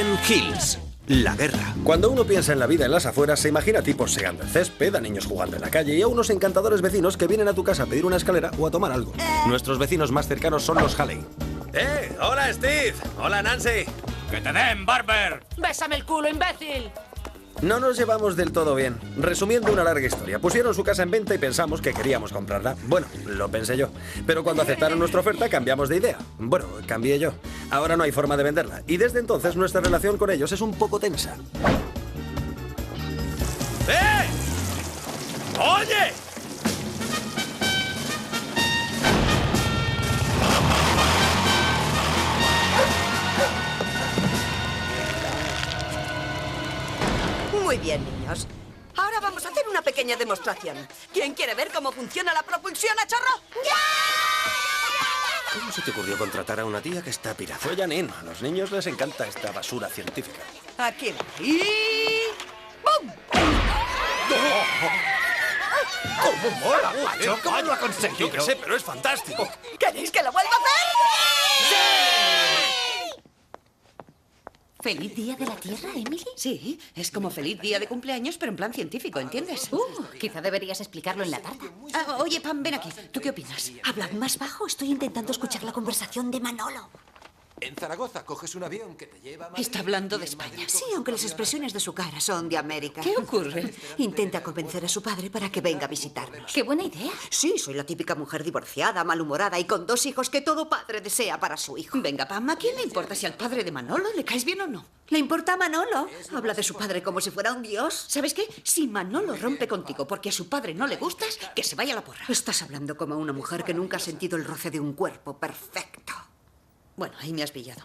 Beacon Hills. La guerra. Cuando uno piensa en la vida en las afueras, se imagina tipos segando el césped, a niños jugando en la calle y a unos encantadores vecinos que vienen a tu casa a pedir una escalera o a tomar algo. Nuestros vecinos más cercanos son los Haley. ¡Hola, Steve! ¡Hola, Nancy! ¡Que te den, Barber! ¡Bésame el culo, imbécil! No nos llevamos del todo bien. Resumiendo una larga historia, pusieron su casa en venta y pensamos que queríamos comprarla. Bueno, lo pensé yo. Pero cuando aceptaron nuestra oferta, cambiamos de idea. Bueno, cambié yo. Ahora no hay forma de venderla. Y desde entonces nuestra relación con ellos es un poco tensa. ¡Eh! ¡Oye! Muy bien, niños. Ahora vamos a hacer una pequeña demostración. ¿Quién quiere ver cómo funciona la propulsión a chorro? ¿Cómo se te ocurrió contratar a una tía que está pirada? Fue Janine. A los niños les encanta esta basura científica. Aquí va. Y... ¡bum! ¡Cómo mola, macho! ¿Cómo lo ha conseguido? Yo qué sé, pero es fantástico. ¿Queréis que lo vuelva a hacer? ¿Feliz Día de la Tierra, Emily? Sí, es como feliz día de cumpleaños, pero en plan científico, ¿entiendes? Quizá deberías explicarlo en la tarta. Oye, Pam, ven aquí. ¿Tú qué opinas? Hablad más bajo, estoy intentando escuchar la conversación de Manolo. En Zaragoza coges un avión que te lleva a Madrid. Está hablando de España. Sí, aunque las expresiones de su cara son de América. ¿Qué ocurre? Intenta convencer a su padre para que venga a visitarnos. ¡Qué buena idea! Sí, soy la típica mujer divorciada, malhumorada y con 2 hijos que todo padre desea para su hijo. Venga, Pam, ¿a quién le importa si al padre de Manolo le caes bien o no? ¿Le importa a Manolo? Habla de su padre como si fuera un dios. ¿Sabes qué? Si Manolo rompe contigo porque a su padre no le gustas, que se vaya a la porra. Estás hablando como una mujer que nunca ha sentido el roce de un cuerpo perfecto. Bueno, ahí me has pillado.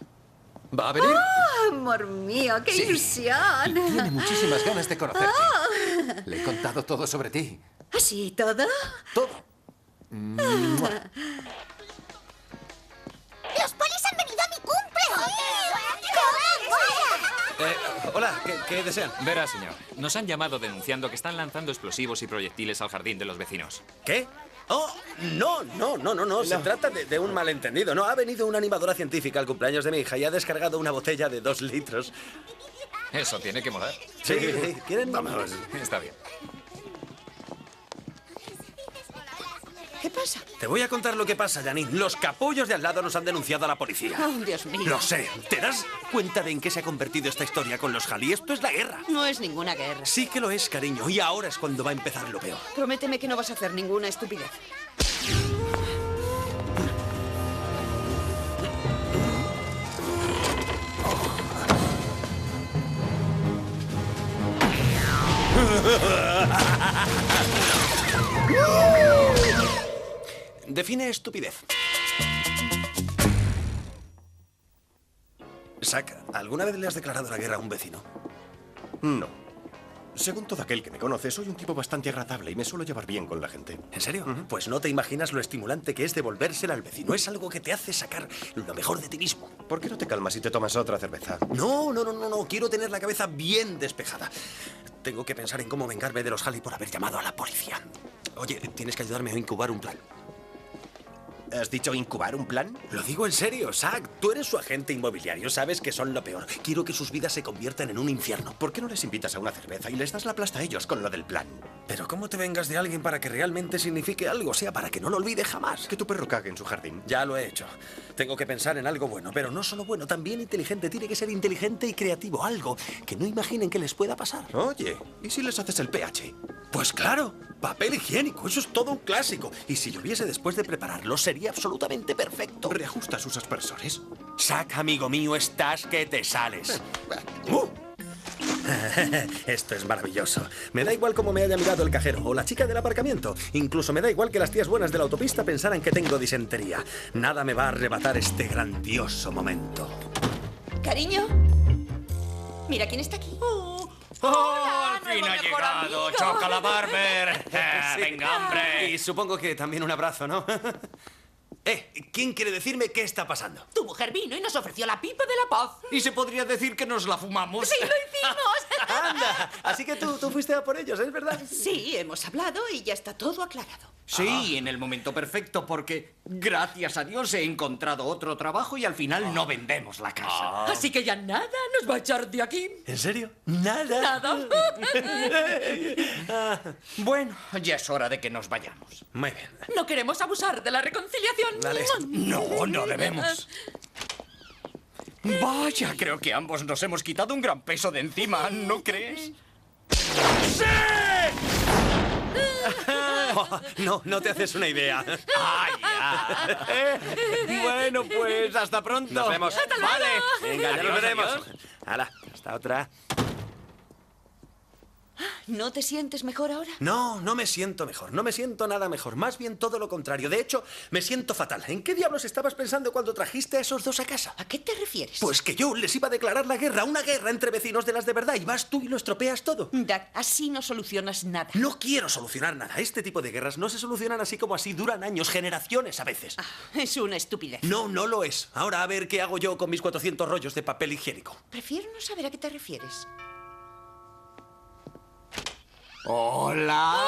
¿Va a venir? ¡Oh, amor mío! ¡Qué ilusión! Tiene muchísimas ganas de conocerte. Le he contado todo sobre ti. ¿Así todo? Todo. ¡Los polis han venido a mi cumple! Hola, ¿qué desean? Verá, señor. Nos han llamado denunciando que están lanzando explosivos y proyectiles al jardín de los vecinos. ¿Qué? Oh, no. Se trata de un malentendido. No, ha venido una animadora científica al cumpleaños de mi hija y ha descargado una botella de 2 litros. Eso tiene que molar. Sí, ¿quieren? Vamos. Está bien. ¿Qué pasa? Te voy a contar lo que pasa, Janine. Los capullos de al lado nos han denunciado a la policía. Oh, Dios mío. Lo sé. ¿Te das cuenta de en qué se ha convertido esta historia con los Haley? Esto es la guerra. No es ninguna guerra. Sí que lo es, cariño. Y ahora es cuando va a empezar lo peor. Prométeme que no vas a hacer ninguna estupidez. Define estupidez. Zack, ¿alguna vez le has declarado la guerra a un vecino? No. Según todo aquel que me conoce, soy un tipo bastante agradable y me suelo llevar bien con la gente. ¿En serio? Pues no te imaginas lo estimulante que es devolvérsela al vecino. Es algo que te hace sacar lo mejor de ti mismo. ¿Por qué no te calmas y te tomas otra cerveza? No. Quiero tener la cabeza bien despejada. Tengo que pensar en cómo vengarme de los Haley por haber llamado a la policía. Oye, tienes que ayudarme a incubar un plan. ¿Has dicho incubar un plan? Lo digo en serio, Zack. Tú eres su agente inmobiliario. Sabes que son lo peor. Quiero que sus vidas se conviertan en un infierno. ¿Por qué no les invitas a una cerveza y les das la plasta a ellos con lo del plan? Pero ¿cómo te vengas de alguien para que realmente signifique algo? O sea, para que no lo olvide jamás. Que tu perro cague en su jardín. Ya lo he hecho. Tengo que pensar en algo bueno, pero no solo bueno, también inteligente. Tiene que ser inteligente y creativo. Algo que no imaginen que les pueda pasar. Oye, ¿y si les haces el pH? Pues claro, papel higiénico. Eso es todo un clásico. Y si lloviese después de prepararlo, sería absolutamente perfecto. ¿Reajusta sus aspersores? Zack, amigo mío, estás que te sales. Esto es maravilloso. Me da igual cómo me haya mirado el cajero o la chica del aparcamiento. Incluso me da igual que las tías buenas de la autopista pensaran que tengo disentería. Nada me va a arrebatar este grandioso momento. Cariño, mira quién está aquí. ¡Al fin ha llegado! ¡Chócala, Barber! Sí. ¡Venga, hombre! Y supongo que también un abrazo, ¿no? ¿Quién quiere decirme qué está pasando? Tu mujer vino y nos ofreció la pipa de la paz. ¿Y se podría decir que nos la fumamos? ¡Sí, lo hicimos! Anda, así que tú fuiste a por ellos, ¿es verdad? Sí, hemos hablado y ya está todo aclarado. Sí, en el momento perfecto, porque gracias a Dios he encontrado otro trabajo y al final no vendemos la casa. Así que ya nada nos va a echar de aquí. ¿En serio? Nada. Nada. Bueno, ya es hora de que nos vayamos. Muy bien. No queremos abusar de la reconciliación. Dale. No, no debemos. Vaya, creo que ambos nos hemos quitado un gran peso de encima, ¿no crees? Oh, no te haces una idea. ¡Ay, ya! Bueno, pues hasta pronto. Nos vemos. Vale. Venga, ya nos Adiós, veremos. adiós. Hala, hasta otra. ¿No te sientes mejor ahora? No me siento mejor. No me siento nada mejor. Más bien todo lo contrario. De hecho, me siento fatal. ¿En qué diablos estabas pensando cuando trajiste a esos dos a casa? ¿A qué te refieres? Pues que yo les iba a declarar la guerra. Una guerra entre vecinos de las de verdad. Y vas tú y lo estropeas todo. Doug, así no solucionas nada. No quiero solucionar nada. Este tipo de guerras no se solucionan así como así. Duran años, generaciones a veces. Es una estupidez. No lo es. Ahora a ver qué hago yo con mis 400 rollos de papel higiénico. Prefiero no saber a qué te refieres. Hola.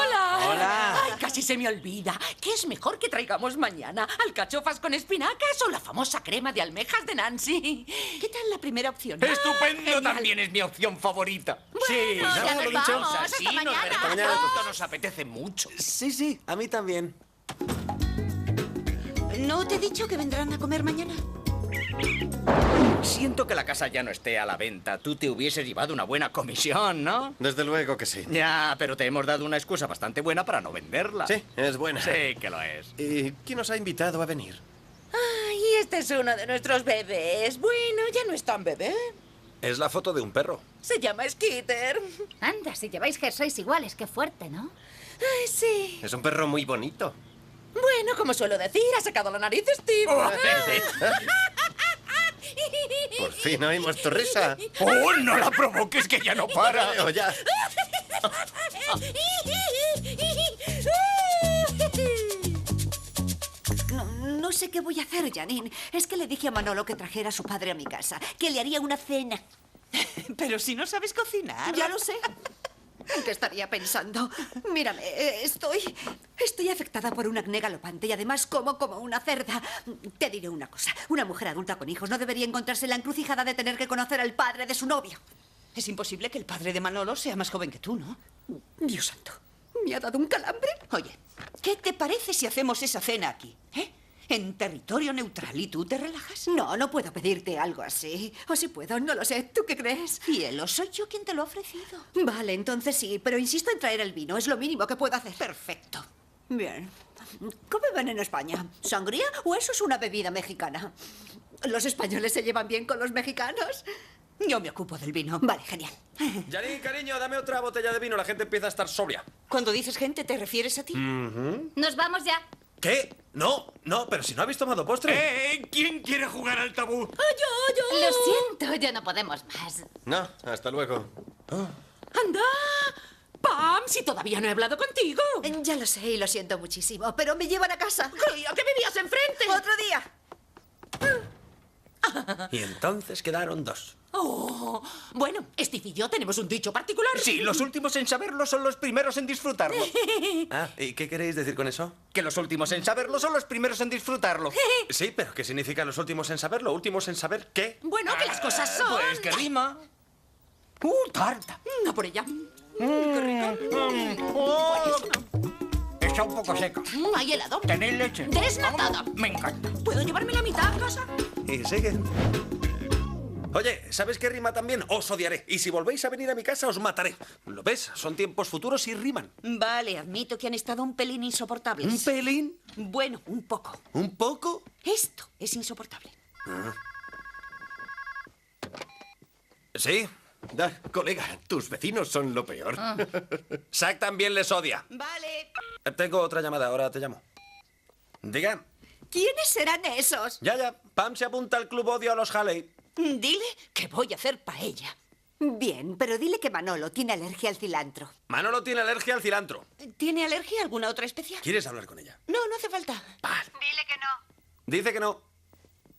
¡Hola! ¡Ay, casi se me olvida! ¿Qué es mejor que traigamos mañana? ¿Alcachofas con espinacas o la famosa crema de almejas de Nancy? ¿Qué tal la primera opción? Estupendo, Genial. también es mi opción favorita. Sí, ya nos vamos. Así Hasta nos mañana. veremos pronto, nos apetece mucho. Sí, a mí también. ¿No te he dicho que vendrán a comer mañana? Siento que la casa ya no esté a la venta. Tú te hubieses llevado una buena comisión, ¿no? Desde luego que sí. Ya, pero te hemos dado una excusa bastante buena para no venderla. Sí, es buena. Sí, que lo es. ¿Y quién nos ha invitado a venir? Ay, este es uno de nuestros bebés. Bueno, ya no es tan bebé. Es la foto de un perro. Se llama Skitter. Anda, si lleváis jerseys iguales, qué fuerte, ¿no? Ay, sí. Es un perro muy bonito. Bueno, como suelo decir, ha sacado la nariz Steve. Por fin oímos tu risa. ¡Oh, no la provoques, que ya no para! Veo ya. No sé qué voy a hacer, Janine. Es que le dije a Manolo que trajera a su padre a mi casa, que le haría una cena. Pero si no sabes cocinar. Ya lo sé. ¿En qué estaría pensando? Mírame, estoy afectada por un acné galopante y además como una cerda. Te diré una cosa. Una mujer adulta con hijos no debería encontrarse en la encrucijada de tener que conocer al padre de su novio. Es imposible que el padre de Manolo sea más joven que tú, ¿no? Dios santo, ¿me ha dado un calambre? Oye, ¿qué te parece si hacemos esa cena aquí? ¿Eh? En territorio neutral. ¿Y tú te relajas? No puedo pedirte algo así. O si puedo, no lo sé. ¿Tú qué crees? Cielo, soy yo quien te lo ha ofrecido. Vale, entonces sí, pero insisto en traer el vino. Es lo mínimo que puedo hacer. Perfecto. Bien. ¿Cómo beben en España? ¿Sangría o eso es una bebida mexicana? ¿Los españoles se llevan bien con los mexicanos? Yo me ocupo del vino. Vale, genial. Janine, cariño, dame otra botella de vino. La gente empieza a estar sobria. Cuando dices gente, ¿te refieres a ti? Nos vamos ya. ¿Qué? No, pero si no habéis tomado postre. ¿Quién quiere jugar al tabú? Lo siento, ya no podemos más. No, hasta luego. ¡Anda! Pam, si todavía no he hablado contigo. Ya lo sé y lo siento muchísimo, pero me llevan a casa. Creía que vivías enfrente. ¡Otro día! Y entonces quedaron dos. Oh, bueno, Steve y yo tenemos un dicho particular. Sí, los últimos en saberlo son los primeros en disfrutarlo. ¿Y qué queréis decir con eso? Que los últimos en saberlo son los primeros en disfrutarlo. Sí, pero ¿qué significa los últimos en saberlo? ¿Últimos en saber qué? Bueno, que las cosas son... Pues que rima. Tarta. No por ella. ¡Qué rica! Está un poco seca. ¿Hay helado? ¿Tenéis leche? Desnatada. Me encanta. ¿Puedo llevarme la mitad a casa? Y siguen. Oye, ¿sabes qué rima también? Os odiaré. Y si volvéis a venir a mi casa, os mataré. ¿Lo ves? Son tiempos futuros y riman. Vale, admito que han estado un pelín insoportables. ¿Un pelín? Bueno, un poco. ¿Un poco? Esto es insoportable. Sí. Colega, tus vecinos son lo peor. Zack también les odia. Vale. Tengo otra llamada, ahora te llamo. Diga. ¿Quiénes serán esos? Ya. Pam se apunta al club odio a los Halley. Dile que voy a hacer paella. Bien, pero dile que Manolo tiene alergia al cilantro. Manolo tiene alergia al cilantro. ¿Tiene alergia a alguna otra especial? ¿Quieres hablar con ella? No, no hace falta. Vale. Dile que no. Dice que no.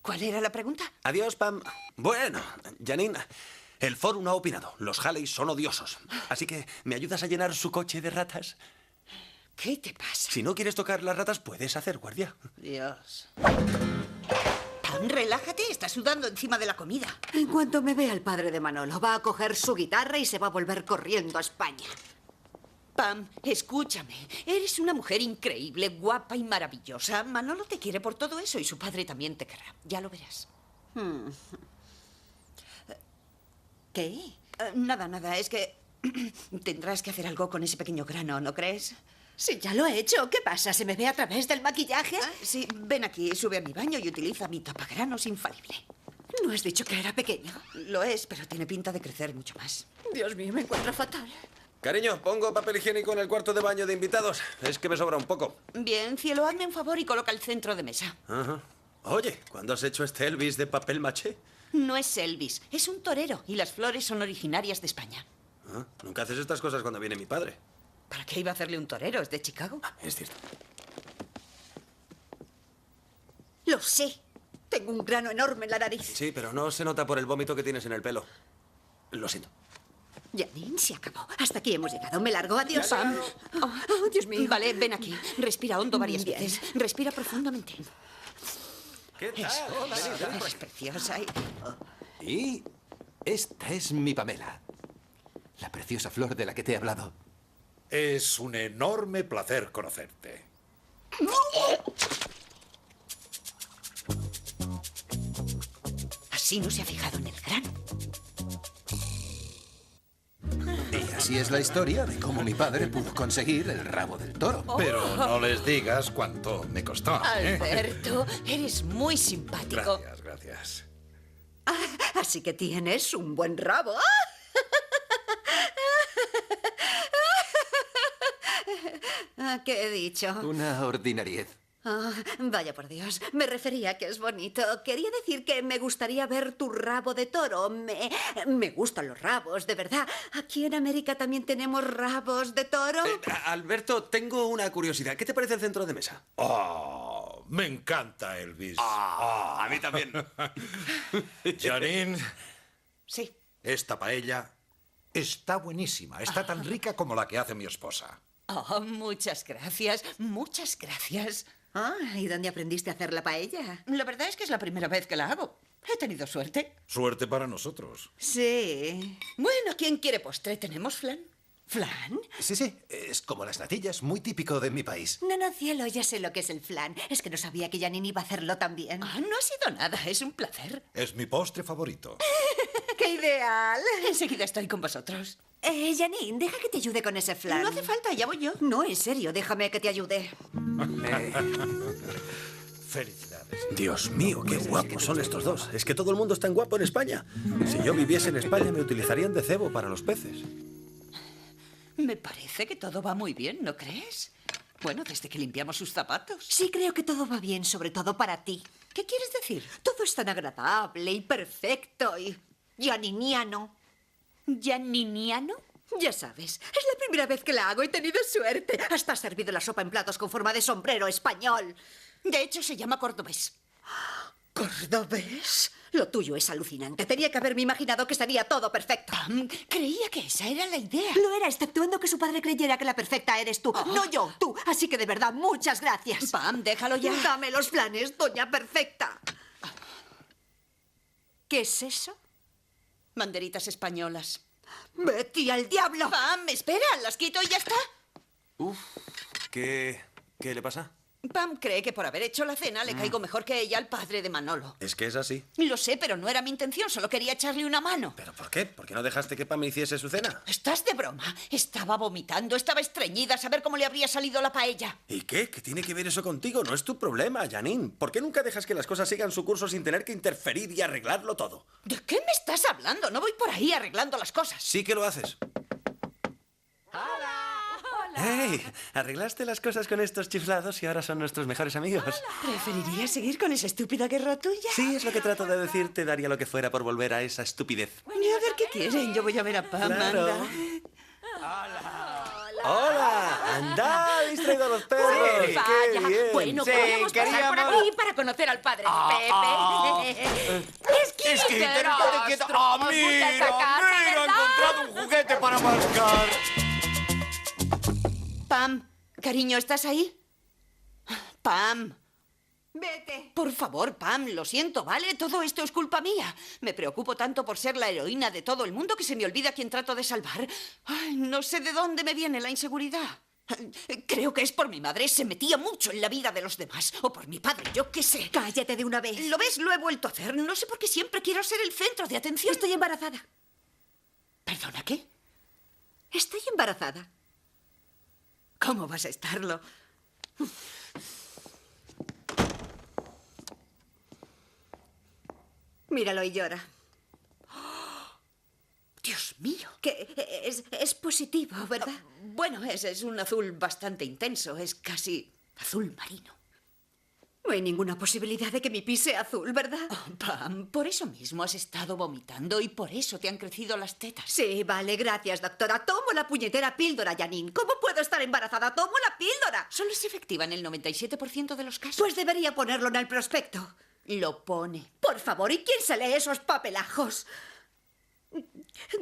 ¿Cuál era la pregunta? Adiós, Pam. Bueno, Janine, El Fórum ha opinado. Los Haleys son odiosos. Así que, ¿me ayudas a llenar su coche de ratas? ¿Qué te pasa? Si no quieres tocar las ratas, puedes hacer guardia. Dios. Pam, relájate, estás sudando encima de la comida. En cuanto me vea el padre de Manolo, va a coger su guitarra y se va a volver corriendo a España. Pam, escúchame. Eres una mujer increíble, guapa y maravillosa. Manolo te quiere por todo eso y su padre también te querrá. Ya lo verás. ¿Qué? Nada. Es que tendrás que hacer algo con ese pequeño grano, ¿no crees? Sí, ya lo he hecho. ¿Qué pasa? ¿Se me ve a través del maquillaje? Sí, ven aquí, sube a mi baño y utiliza mi tapagranos infalible. ¿No has dicho que era pequeño? Lo es, pero tiene pinta de crecer mucho más. Dios mío, me encuentro fatal. Cariño, pongo papel higiénico en el cuarto de baño de invitados. Es que me sobra un poco. Bien, cielo, hazme un favor y coloca el centro de mesa. Ajá. Oye, ¿cuándo has hecho este Elvis de papel maché? No es Elvis, es un torero y las flores son originarias de España. Ah, nunca haces estas cosas cuando viene mi padre. ¿Para qué iba a hacerle un torero? ¿Es de Chicago? Es cierto. Lo sé. Tengo un grano enorme en la nariz. Sí, pero no se nota por el vómito que tienes en el pelo. Lo siento. Janine, se acabó. Hasta aquí hemos llegado. Me largo. Adiós. Pam. Oh, Dios mío. Vale, ven aquí. Respira hondo varias Bien. veces. Respira profundamente. ¿Qué tal? Eres preciosa. Y esta es mi Pamela. La preciosa flor de la que te he hablado. Es un enorme placer conocerte. Así no se ha fijado en el grano. Y así es la historia de cómo mi padre pudo conseguir el rabo del toro. Pero no les digas cuánto me costó. Alberto, eres muy simpático. Gracias. Así que tienes un buen rabo. ¿Qué he dicho? Una ordinariez. Vaya por Dios, me refería a que es bonito. Quería decir que me gustaría ver tu rabo de toro. Me gustan los rabos, de verdad. Aquí en América también tenemos rabos de toro. Alberto, tengo una curiosidad. ¿Qué te parece el centro de mesa? Oh, me encanta Elvis. A mí también. Janine, Sí. esta paella está buenísima. Está tan rica como la que hace mi esposa. Oh, muchas gracias. Muchas gracias. ¿Y dónde aprendiste a hacer la paella? La verdad es que es la primera vez que la hago. He tenido suerte. Suerte para nosotros. Sí. Bueno, ¿quién quiere postre? ¿Tenemos flan? ¿Flan? Sí, es como las natillas, muy típico de mi país. No, cielo, ya sé lo que es el flan. Es que no sabía que Janine iba a hacerlo también. No ha sido nada, es un placer. Es mi postre favorito. ¡Qué ideal! Enseguida estoy con vosotros. Janine, deja que te ayude con ese flan. No hace falta, ya voy yo. No, en serio, déjame que te ayude. Felicidades. Dios mío, qué guapos son estos dos. Es que todo el mundo es tan guapo en España. Si yo viviese en España, me utilizarían de cebo para los peces. Me parece que todo va muy bien, ¿no crees? Bueno, desde que limpiamos sus zapatos. Sí, creo que todo va bien, sobre todo para ti. ¿Qué quieres decir? Todo es tan agradable y perfecto y janiniano. ¿Janiniano? Ya sabes, es la primera vez que la hago. He tenido suerte. Hasta has servido la sopa en platos con forma de sombrero español. De hecho, se llama cordobés. ¿Cordobés? Lo tuyo es alucinante. Tenía que haberme imaginado que estaría todo perfecto. Pam, creía que esa era la idea. Lo era, exceptuando que su padre creyera que la perfecta eres tú. No yo, tú. Así que de verdad, muchas gracias. Pam, déjalo ya. Dame los planes, doña perfecta. ¿Qué es eso? Banderitas españolas. ¡Betty, al diablo! Pam, espera, las quito y ya está. ¿Qué le pasa? Pam cree que por haber hecho la cena le caigo mejor que ella al padre de Manolo. Es que es así. Lo sé, pero no era mi intención, solo quería echarle una mano. ¿Pero por qué? ¿Por qué no dejaste que Pam hiciese su cena? ¿Estás de broma? Estaba vomitando, estaba estreñida, a saber cómo le habría salido la paella. ¿Y qué? ¿Qué tiene que ver eso contigo? No es tu problema, Janine. ¿Por qué nunca dejas que las cosas sigan su curso sin tener que interferir y arreglarlo todo? ¿De qué me estás hablando? No voy por ahí arreglando las cosas. Sí que lo haces. ¡Hey! ¿Arreglaste las cosas con estos chiflados y ahora son nuestros mejores amigos? ¿Preferirías seguir con esa estúpida guerra tuya? Sí, es lo que trato de decirte. Daría lo que fuera por volver a esa estupidez. Y a ver qué quieren. Yo voy a ver a Pam. Claro. Anda. ¡Hola! ¡Anda! ¡Habéis traído a los perros! Pues Vaya. ¡Qué bien! Bueno, Sí, podríamos pasar por queríamos- aquí para conocer al padre de Pepe. ¡Es que Skeeter, estate quieto. Astro, ¡Ah, os gusta mira! esta casa, ¡Mira! He ¿verdad? encontrado un juguete para mascar. Pam, cariño, ¿estás ahí? Pam. Vete. Por favor, Pam, lo siento, ¿vale? Todo esto es culpa mía. Me preocupo tanto por ser la heroína de todo el mundo que se me olvida quién trato de salvar. Ay, no sé de dónde me viene la inseguridad. Creo que es por mi madre. Se metía mucho en la vida de los demás. O por mi padre, yo qué sé. Cállate de una vez. ¿Lo ves? Lo he vuelto a hacer. No sé por qué siempre quiero ser el centro de atención. Estoy embarazada. ¿Perdona, qué? Estoy embarazada. ¿Cómo vas a estarlo? Míralo y llora. Dios mío. Que es positivo, ¿verdad? Bueno, es un azul bastante intenso. Es casi azul marino. No hay ninguna posibilidad de que mi pis sea azul, ¿verdad? Oh, Pam, por eso mismo has estado vomitando y por eso te han crecido las tetas. Sí, vale, gracias, doctora. Tomo la puñetera píldora, Janine. ¿Cómo puedo estar embarazada? Tomo la píldora. Solo es efectiva en el 97% de los casos. Pues debería ponerlo en el prospecto. Lo pone. Por favor, ¿y quién se lee esos papelajos?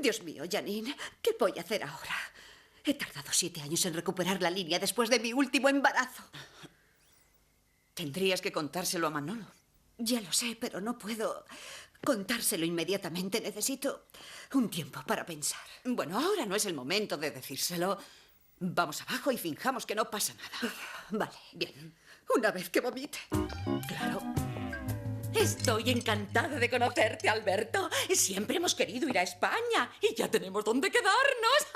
Dios mío, Janine, ¿qué voy a hacer ahora? He tardado 7 años en recuperar la línea después de mi último embarazo. Tendrías que contárselo a Manolo. Ya lo sé, pero no puedo contárselo inmediatamente. Necesito un tiempo para pensar. Bueno, ahora no es el momento de decírselo. Vamos abajo y finjamos que no pasa nada. Vale, Bien. una vez que vomite. Claro. Estoy encantada de conocerte, Alberto. Siempre hemos querido ir a España y ya tenemos dónde quedarnos.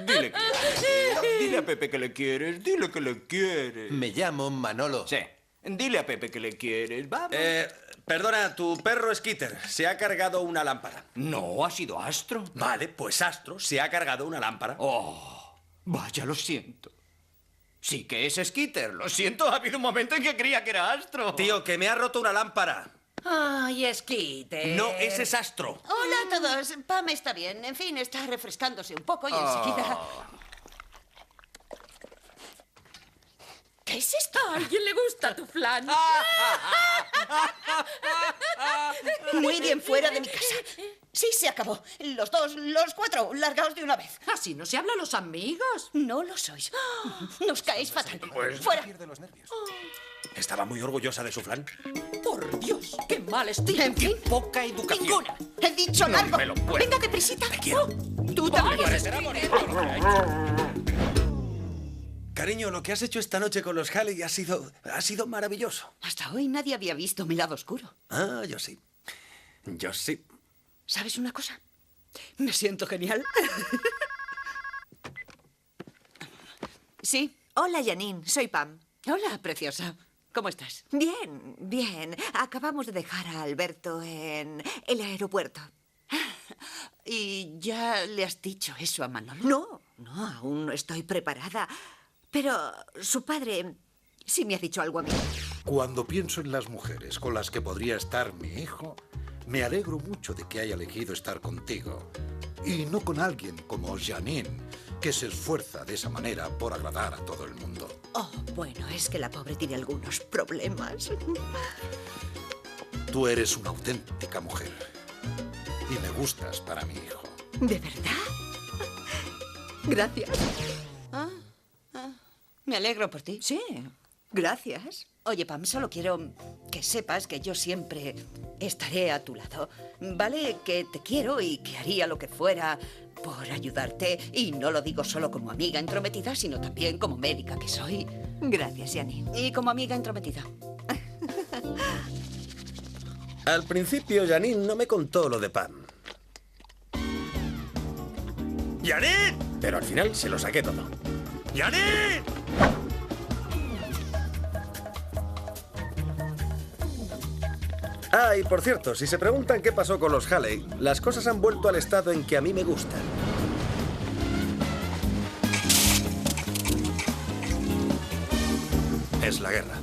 Dile que le quieres. Dile a Pepe que le quieres. Dile que le quieres. Me llamo Manolo. Sí. Dile a Pepe que le quieres. Vamos. Perdona, tu perro Skeeter se ha cargado una lámpara. No, ha sido Astro. Vale, pues Astro se ha cargado una lámpara. Oh, vaya, lo siento. Sí que es Skeeter. Lo siento, ha habido un momento en que creía que era Astro. Tío, que me ha roto una lámpara. Ay, Skeeter. No, ese es Astro. Hola a todos. Pam está bien. En fin, está refrescándose un poco y enseguida... ¿Qué es esto? ¿A alguien le gusta tu flan? Muy bien, fuera de mi casa. Sí, se acabó. Los 4, largaos de una vez. Así no se habla a los amigos. No lo sois. Nos caéis fatal. Fuera. Estaba muy orgullosa de su flan. Por Dios, qué mal estilo. En fin, Poca educación. ninguna. He dicho largo. me lo puedo. Venga, deprisita. Te quiero. Tú también. Cariño, lo que has hecho esta noche con los Halley ha sido maravilloso. Hasta hoy nadie había visto mi lado oscuro. Ah, yo sí. Yo sí. ¿Sabes una cosa? Me siento genial. Sí. Hola, Janine. Soy Pam. Hola, preciosa. ¿Cómo estás? Bien, bien. Acabamos de dejar a Alberto en el aeropuerto. ¿Y ya le has dicho eso a Manolo? No, aún no estoy preparada. Pero su padre sí me ha dicho algo a mí. Cuando pienso en las mujeres con las que podría estar mi hijo, me alegro mucho de que haya elegido estar contigo. Y no con alguien como Janine, que se esfuerza de esa manera por agradar a todo el mundo. Oh, bueno, es que la pobre tiene algunos problemas. Tú eres una auténtica mujer. Y me gustas para mi hijo. ¿De verdad? Gracias. Me alegro por ti. Sí, gracias. Oye, Pam, solo quiero que sepas que yo siempre estaré a tu lado. ¿Vale? Que te quiero y que haría lo que fuera por ayudarte. Y no lo digo solo como amiga entrometida, sino también como médica que soy. Gracias, Janine. Y como amiga entrometida. Al principio, Janine no me contó lo de Pam. ¡Janine! Pero al final se lo saqué todo. ¡Janine! Ah, y por cierto, si se preguntan qué pasó con los Halley, las cosas han vuelto al estado en que a mí me gustan. Es la guerra.